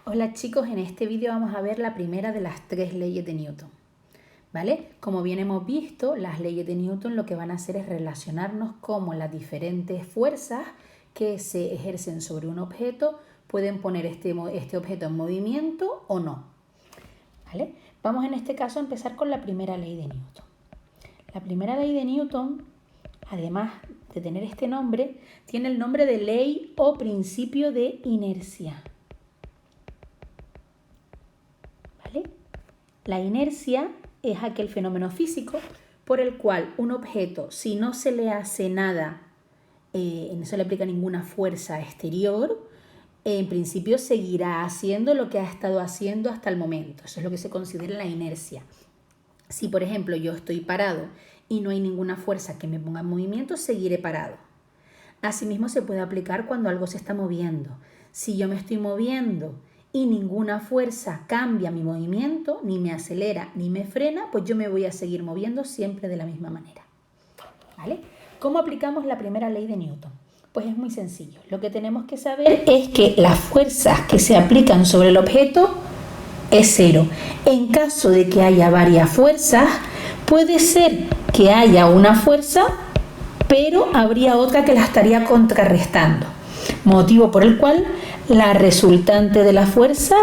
Hola chicos, en este vídeo vamos a ver la primera de las tres leyes de Newton. ¿Vale? Como bien hemos visto, las leyes de Newton lo que van a hacer es relacionarnos cómo las diferentes fuerzas que se ejercen sobre un objeto pueden poner este objeto en movimiento o no. ¿Vale? Vamos en este caso a empezar con la primera ley de Newton. La primera ley de Newton, además de tener este nombre, tiene el nombre de ley o principio de inercia. ¿Vale? La inercia es aquel fenómeno físico por el cual un objeto, si no se le hace nada, no se le aplica ninguna fuerza exterior, en principio seguirá haciendo lo que ha estado haciendo hasta el momento. Eso es lo que se considera la inercia. Si, por ejemplo, yo estoy parado y no hay ninguna fuerza que me ponga en movimiento, seguiré parado. Asimismo, se puede aplicar cuando algo se está moviendo. Si yo me estoy moviendo y ninguna fuerza cambia mi movimiento, ni me acelera ni me frena, pues yo me voy a seguir moviendo siempre de la misma manera. ¿Vale? ¿Cómo aplicamos la primera ley de Newton? Pues es muy sencillo. Lo que tenemos que saber es que las fuerzas que se aplican sobre el objeto es cero. En caso de que haya varias fuerzas, puede ser que haya una fuerza, pero habría otra que la estaría contrarrestando. Motivo por el cual la resultante de la fuerza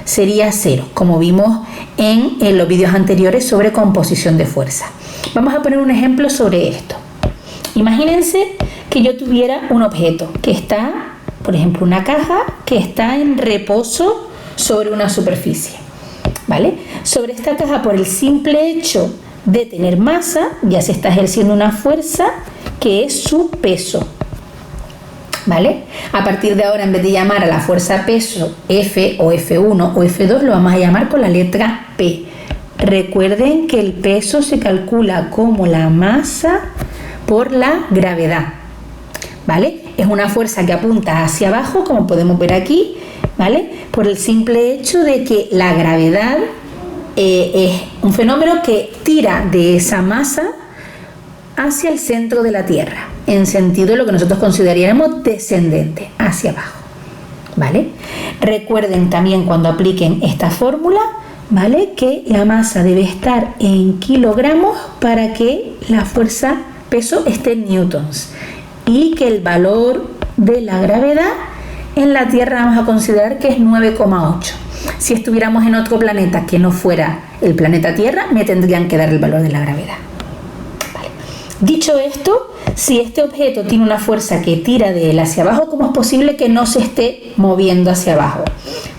sería cero, como vimos en los vídeos anteriores sobre composición de fuerza. Vamos a poner un ejemplo sobre esto. Imagínense que yo tuviera un objeto que está, por ejemplo, una caja que está en reposo sobre una superficie, ¿vale? Sobre esta caja, por el simple hecho de tener masa, ya se está ejerciendo una fuerza que es su peso, ¿vale? A partir de ahora, en vez de llamar a la fuerza peso F o F1 o F2, lo vamos a llamar con la letra P. Recuerden que el peso se calcula como la masa por la gravedad, ¿vale? Es una fuerza que apunta hacia abajo, como podemos ver aquí, ¿vale? Por el simple hecho de que la gravedad es un fenómeno que tira de esa masa hacia el centro de la Tierra, en sentido de lo que nosotros consideraríamos descendente, hacia abajo, ¿vale? Recuerden también cuando apliquen esta fórmula, ¿vale?, que la masa debe estar en kilogramos para que la fuerza peso esté en newtons y que el valor de la gravedad en la Tierra vamos a considerar que es 9,8. Si estuviéramos en otro planeta que no fuera el planeta Tierra, me tendrían que dar el valor de la gravedad. Vale. Dicho esto, si este objeto tiene una fuerza que tira de él hacia abajo, ¿cómo es posible que no se esté moviendo hacia abajo?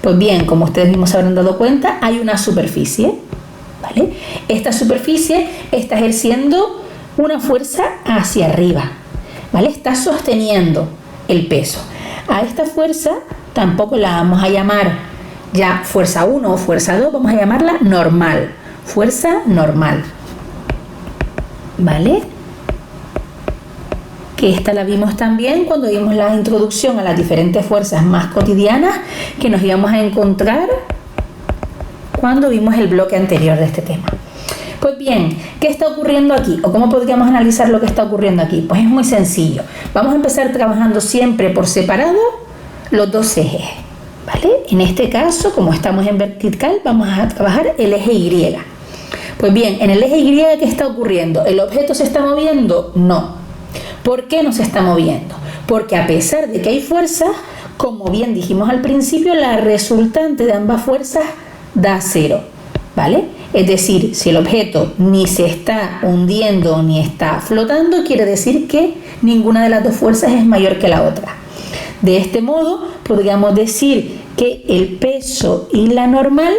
Pues bien, como ustedes mismos se habrán dado cuenta, hay una superficie, ¿vale? Esta superficie está ejerciendo una fuerza hacia arriba, ¿vale? Está sosteniendo el peso. A esta fuerza tampoco la vamos a llamar ya fuerza 1 o fuerza 2, vamos a llamarla normal, fuerza normal, ¿vale? Que esta la vimos también cuando vimos la introducción a las diferentes fuerzas más cotidianas que nos íbamos a encontrar cuando vimos el bloque anterior de este tema. Pues bien, ¿qué está ocurriendo aquí? ¿O cómo podríamos analizar lo que está ocurriendo aquí? Pues es muy sencillo. Vamos a empezar trabajando siempre por separado los dos ejes, ¿vale? En este caso, como estamos en vertical, vamos a trabajar el eje Y. Pues bien, en el eje Y, ¿qué está ocurriendo? ¿El objeto se está moviendo? No. ¿Por qué no se está moviendo? Porque a pesar de que hay fuerzas, como bien dijimos al principio, la resultante de ambas fuerzas da cero, ¿vale? Es decir, si el objeto ni se está hundiendo ni está flotando, quiere decir que ninguna de las dos fuerzas es mayor que la otra. De este modo, podríamos decir que el peso y la normal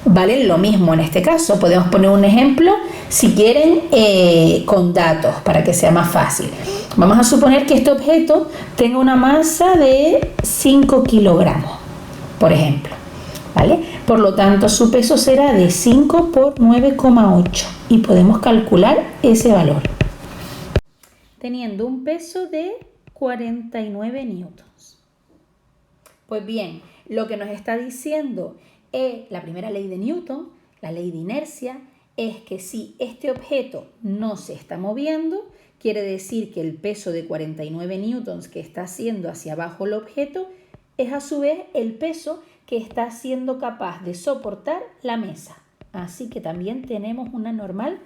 valen lo mismo en este caso. Podemos poner un ejemplo, si quieren, con datos, para que sea más fácil. Vamos a suponer que este objeto tenga una masa de 5 kilogramos, por ejemplo, ¿vale? Por lo tanto, su peso será de 5 por 9,8 y podemos calcular ese valor, teniendo un peso de 49 newtons. Pues bien, lo que nos está diciendo la primera ley de Newton, la ley de inercia, es que si este objeto no se está moviendo, quiere decir que el peso de 49 newtons que está haciendo hacia abajo el objeto es a su vez el peso que está siendo capaz de soportar la mesa. Así que también tenemos una normal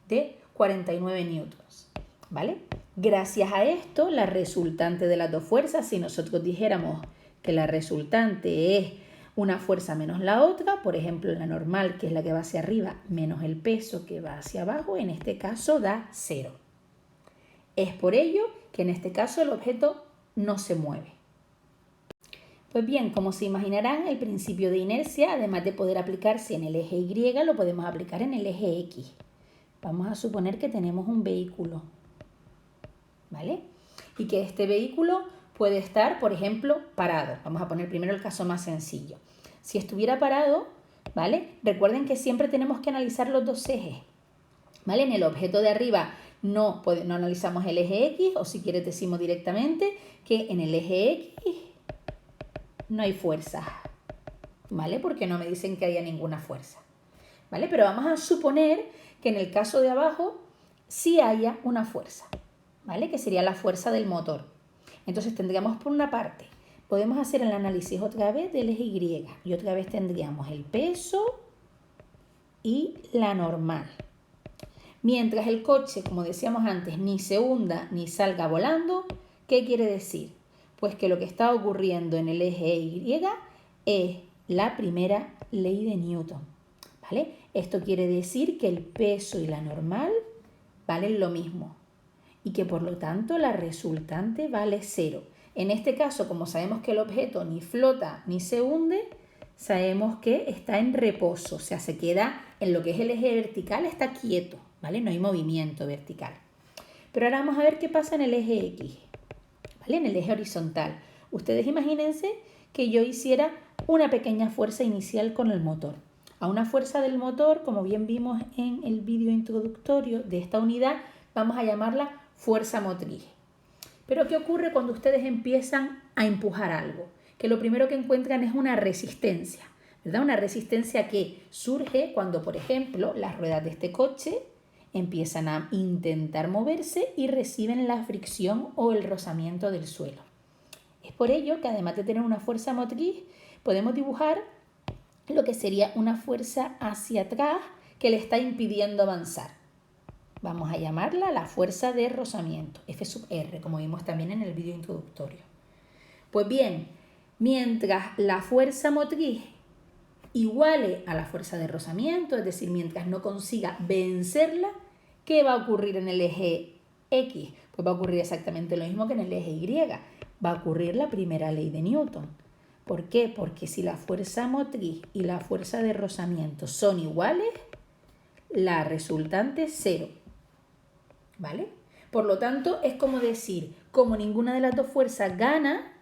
de 49 newtons, ¿vale? Gracias a esto, la resultante de las dos fuerzas, si nosotros dijéramos que la resultante es una fuerza menos la otra, por ejemplo, la normal, que es la que va hacia arriba, menos el peso que va hacia abajo, en este caso da 0. Es por ello que en este caso el objeto no se mueve. Pues bien, como se imaginarán, el principio de inercia, además de poder aplicarse en el eje Y, lo podemos aplicar en el eje X. Vamos a suponer que tenemos un vehículo, ¿vale? Y que este vehículo puede estar, por ejemplo, parado. Vamos a poner primero el caso más sencillo. Si estuviera parado, ¿vale? Recuerden que siempre tenemos que analizar los dos ejes, ¿vale? En el objeto de arriba no analizamos el eje X, o si quieres decimos directamente que en el eje X no hay fuerza, ¿vale? Porque no me dicen que haya ninguna fuerza, ¿vale? Pero vamos a suponer que en el caso de abajo sí haya una fuerza, ¿vale? Que sería la fuerza del motor. Entonces tendríamos por una parte, podemos hacer el análisis otra vez del eje Y y otra vez tendríamos el peso y la normal. Mientras el coche, como decíamos antes, ni se hunda ni salga volando, ¿qué quiere decir? Pues que lo que está ocurriendo en el eje Y es la primera ley de Newton, ¿vale? Esto quiere decir que el peso y la normal valen lo mismo y que por lo tanto la resultante vale 0. En este caso, como sabemos que el objeto ni flota ni se hunde, sabemos que está en reposo, o sea, se queda en lo que es el eje vertical, está quieto, ¿vale? No hay movimiento vertical. Pero ahora vamos a ver qué pasa en el eje X, ¿vale? En el eje horizontal. Ustedes imagínense que yo hiciera una pequeña fuerza inicial con el motor. A una fuerza del motor, como bien vimos en el vídeo introductorio de esta unidad, vamos a llamarla fuerza motriz. Pero ¿qué ocurre cuando ustedes empiezan a empujar algo? Que lo primero que encuentran es una resistencia, ¿verdad? Una resistencia que surge cuando, por ejemplo, las ruedas de este coche empiezan a intentar moverse y reciben la fricción o el rozamiento del suelo. Es por ello que además de tener una fuerza motriz, podemos dibujar lo que sería una fuerza hacia atrás que le está impidiendo avanzar. Vamos a llamarla la fuerza de rozamiento, F sub R, como vimos también en el vídeo introductorio. Pues bien, mientras la fuerza motriz iguale a la fuerza de rozamiento, es decir, mientras no consiga vencerla, ¿qué va a ocurrir en el eje X? Pues va a ocurrir exactamente lo mismo que en el eje Y. Va a ocurrir la primera ley de Newton. ¿Por qué? Porque si la fuerza motriz y la fuerza de rozamiento son iguales, la resultante es 0. ¿Vale? Por lo tanto, es como decir, como ninguna de las dos fuerzas gana,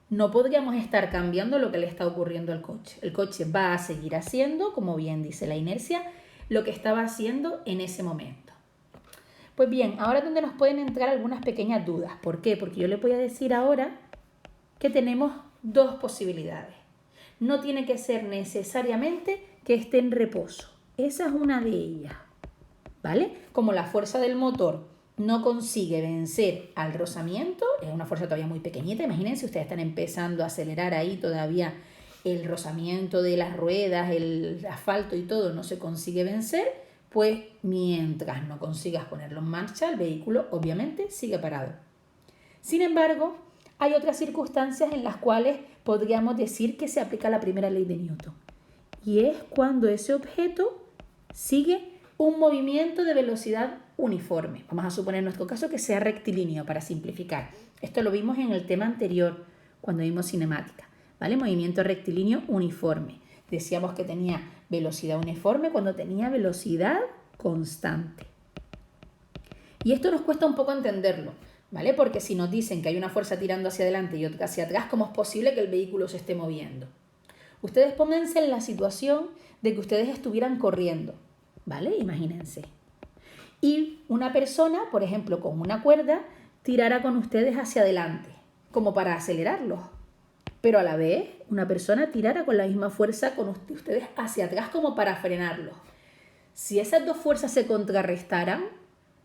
no podríamos estar cambiando lo que le está ocurriendo al coche. El coche va a seguir haciendo, como bien dice la inercia, lo que estaba haciendo en ese momento. Pues bien, ahora es donde nos pueden entrar algunas pequeñas dudas. ¿Por qué? Porque yo les voy a decir ahora que tenemos dos posibilidades. No tiene que ser necesariamente que esté en reposo. Esa es una de ellas, ¿vale? Como la fuerza del motor no consigue vencer al rozamiento, es una fuerza todavía muy pequeñita, imagínense, ustedes están empezando a acelerar ahí todavía el rozamiento de las ruedas, el asfalto y todo no se consigue vencer, pues mientras no consigas ponerlo en marcha, el vehículo obviamente sigue parado. Sin embargo, hay otras circunstancias en las cuales podríamos decir que se aplica la primera ley de Newton. Y es cuando ese objeto sigue un movimiento de velocidad uniforme. Vamos a suponer en nuestro caso que sea rectilíneo para simplificar. Esto lo vimos en el tema anterior cuando vimos cinemática, ¿vale? Movimiento rectilíneo uniforme. Decíamos que tenía velocidad uniforme cuando tenía velocidad constante. Y esto nos cuesta un poco entenderlo, ¿vale? Porque si nos dicen que hay una fuerza tirando hacia adelante y otra hacia atrás, ¿cómo es posible que el vehículo se esté moviendo? Ustedes pónganse en la situación de que ustedes estuvieran corriendo, ¿vale? Imagínense. Y una persona, por ejemplo, con una cuerda, tirara con ustedes hacia adelante, como para acelerarlos. Pero a la vez, una persona tirara con la misma fuerza con ustedes hacia atrás como para frenarlos. Si esas dos fuerzas se contrarrestaran,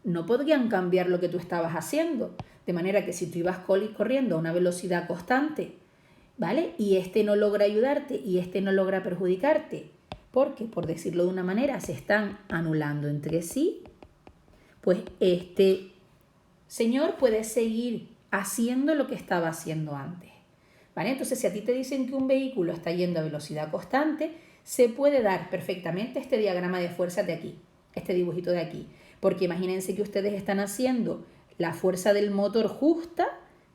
no podrían cambiar lo que tú estabas haciendo. De manera que si tú ibas corriendo a una velocidad constante ¿vale? Y este no logra ayudarte y este no logra perjudicarte, porque, por decirlo de una manera, se están anulando entre sí, pues este señor puede seguir haciendo lo que estaba haciendo antes, ¿vale? Entonces, si a ti te dicen que un vehículo está yendo a velocidad constante, se puede dar perfectamente este diagrama de fuerzas de aquí, este dibujito de aquí, porque imagínense que ustedes están haciendo la fuerza del motor justa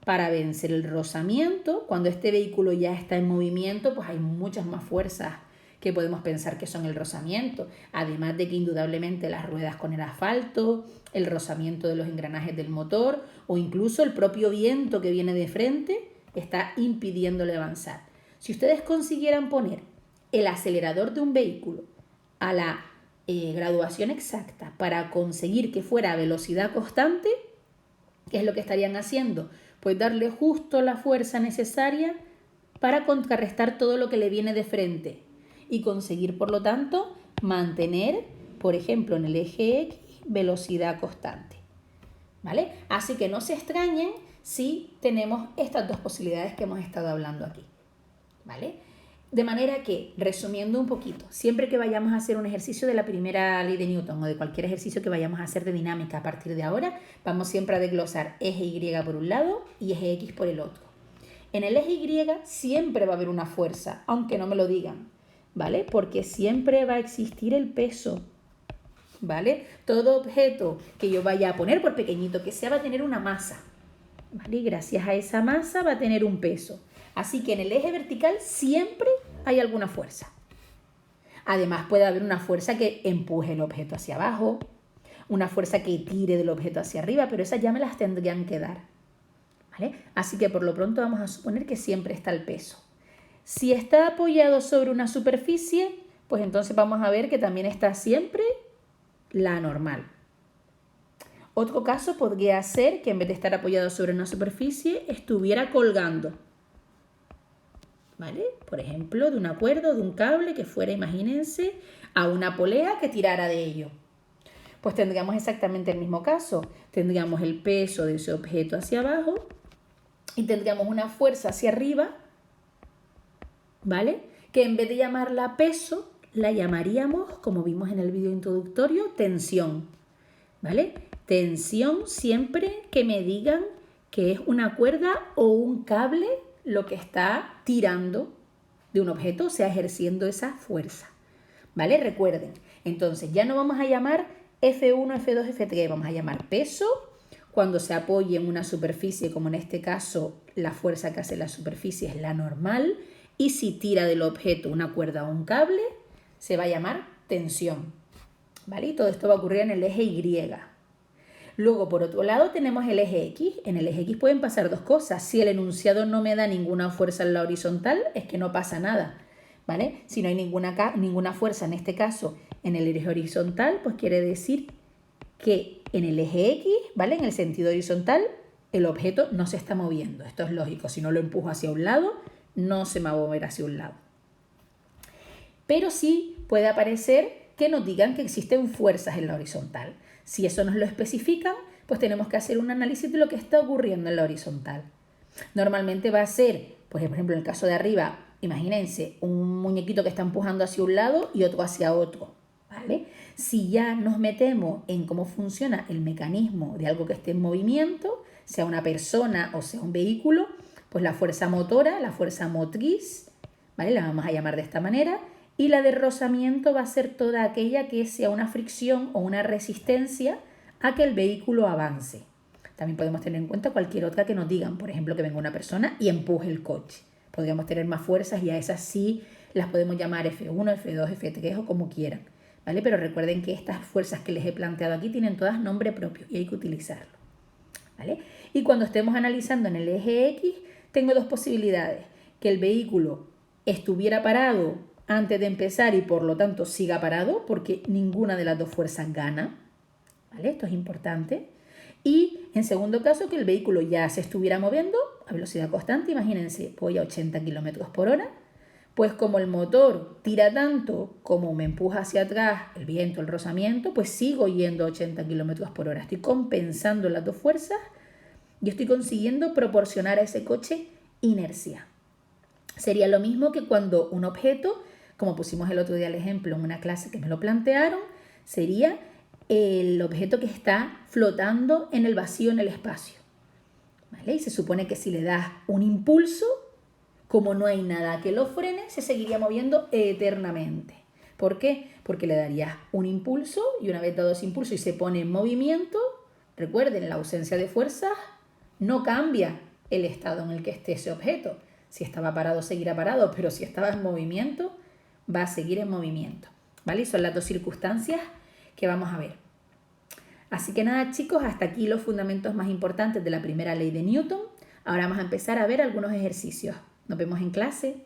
para vencer el rozamiento. Cuando este vehículo ya está en movimiento, pues hay muchas más fuerzas que podemos pensar que son el rozamiento, además de que indudablemente las ruedas con el asfalto, el rozamiento de los engranajes del motor o incluso el propio viento que viene de frente está impidiéndole avanzar. Si ustedes consiguieran poner el acelerador de un vehículo a la graduación exacta para conseguir que fuera a velocidad constante, ¿qué es lo que estarían haciendo? Pues darle justo la fuerza necesaria para contrarrestar todo lo que le viene de frente y conseguir, por lo tanto, mantener, por ejemplo, en el eje X, velocidad constante, ¿vale? Así que no se extrañen si tenemos estas dos posibilidades que hemos estado hablando aquí, ¿vale? De manera que, resumiendo un poquito, siempre que vayamos a hacer un ejercicio de la primera ley de Newton o de cualquier ejercicio que vayamos a hacer de dinámica a partir de ahora, vamos siempre a desglosar eje Y por un lado y eje X por el otro. En el eje Y siempre va a haber una fuerza, aunque no me lo digan, ¿vale? Porque siempre va a existir el peso, ¿vale? Todo objeto que yo vaya a poner, por pequeñito que sea, va a tener una masa, ¿vale? Y gracias a esa masa va a tener un peso. Así que en el eje vertical siempre hay alguna fuerza. Además puede haber una fuerza que empuje el objeto hacia abajo, una fuerza que tire del objeto hacia arriba, pero esas ya me las tendrían que dar, ¿vale? Así que por lo pronto vamos a suponer que siempre está el peso. Si está apoyado sobre una superficie, pues entonces vamos a ver que también está siempre la normal. Otro caso podría ser que en vez de estar apoyado sobre una superficie, estuviera colgando, ¿vale? Por ejemplo, de una cuerda, de un cable que fuera, imagínense, a una polea que tirara de ello. Pues tendríamos exactamente el mismo caso. Tendríamos el peso de ese objeto hacia abajo y tendríamos una fuerza hacia arriba, ¿vale? Que en vez de llamarla peso, la llamaríamos, como vimos en el vídeo introductorio, tensión, ¿vale? Tensión siempre que me digan que es una cuerda o un cable lo que está tirando de un objeto, o sea, ejerciendo esa fuerza, ¿vale? Recuerden, entonces ya no vamos a llamar F1, F2, F3, vamos a llamar peso cuando se apoye en una superficie, como en este caso la fuerza que hace la superficie es la normal, y si tira del objeto una cuerda o un cable, se va a llamar tensión, ¿vale? Y todo esto va a ocurrir en el eje Y. Luego, por otro lado, tenemos el eje X. En el eje X pueden pasar dos cosas. Si el enunciado no me da ninguna fuerza en la horizontal, es que no pasa nada, ¿vale? Si no hay ninguna fuerza, en este caso, en el eje horizontal, pues quiere decir que en el eje X, ¿vale? En el sentido horizontal, el objeto no se está moviendo. Esto es lógico. Si no lo empujo hacia un lado, no se va a mover hacia un lado. Pero sí puede aparecer que nos digan que existen fuerzas en la horizontal. Si eso nos lo especifican, pues tenemos que hacer un análisis de lo que está ocurriendo en la horizontal. Normalmente va a ser, pues por ejemplo en el caso de arriba, imagínense un muñequito que está empujando hacia un lado y otro hacia otro, ¿vale? Si ya nos metemos en cómo funciona el mecanismo de algo que esté en movimiento, sea una persona o sea un vehículo, pues la fuerza motora, la fuerza motriz, ¿vale? La vamos a llamar de esta manera. Y la de rozamiento va a ser toda aquella que sea una fricción o una resistencia a que el vehículo avance. También podemos tener en cuenta cualquier otra que nos digan, por ejemplo, que venga una persona y empuje el coche. Podríamos tener más fuerzas y a esas sí las podemos llamar F1, F2, F3 o como quieran, ¿vale? Pero recuerden que estas fuerzas que les he planteado aquí tienen todas nombre propio y hay que utilizarlo, ¿vale? Y cuando estemos analizando en el eje X, tengo dos posibilidades. Que el vehículo estuviera parado antes de empezar y por lo tanto siga parado porque ninguna de las dos fuerzas gana, ¿vale? Esto es importante. Y en segundo caso que el vehículo ya se estuviera moviendo a velocidad constante, imagínense, voy a 80 km por hora, pues como el motor tira tanto como me empuja hacia atrás el viento, el rozamiento, pues sigo yendo a 80 km por hora. Estoy compensando las dos fuerzas y estoy consiguiendo proporcionar a ese coche inercia, Sería lo mismo que cuando un objeto, como pusimos el otro día el ejemplo en una clase que me lo plantearon, sería el objeto que está flotando en el vacío, en el espacio. ¿Vale? Y se supone que si le das un impulso, como no hay nada que lo frene, se seguiría moviendo eternamente. ¿Por qué? Porque le darías un impulso y una vez dado ese impulso y se pone en movimiento, recuerden, la ausencia de fuerzas no cambia el estado en el que esté ese objeto. Si estaba parado, seguirá parado, pero si estaba en movimiento, va a seguir en movimiento. ¿Vale? Y son las dos circunstancias que vamos a ver. Así que nada, chicos, hasta aquí los fundamentos más importantes de la primera ley de Newton. Ahora vamos a empezar a ver algunos ejercicios. Nos vemos en clase.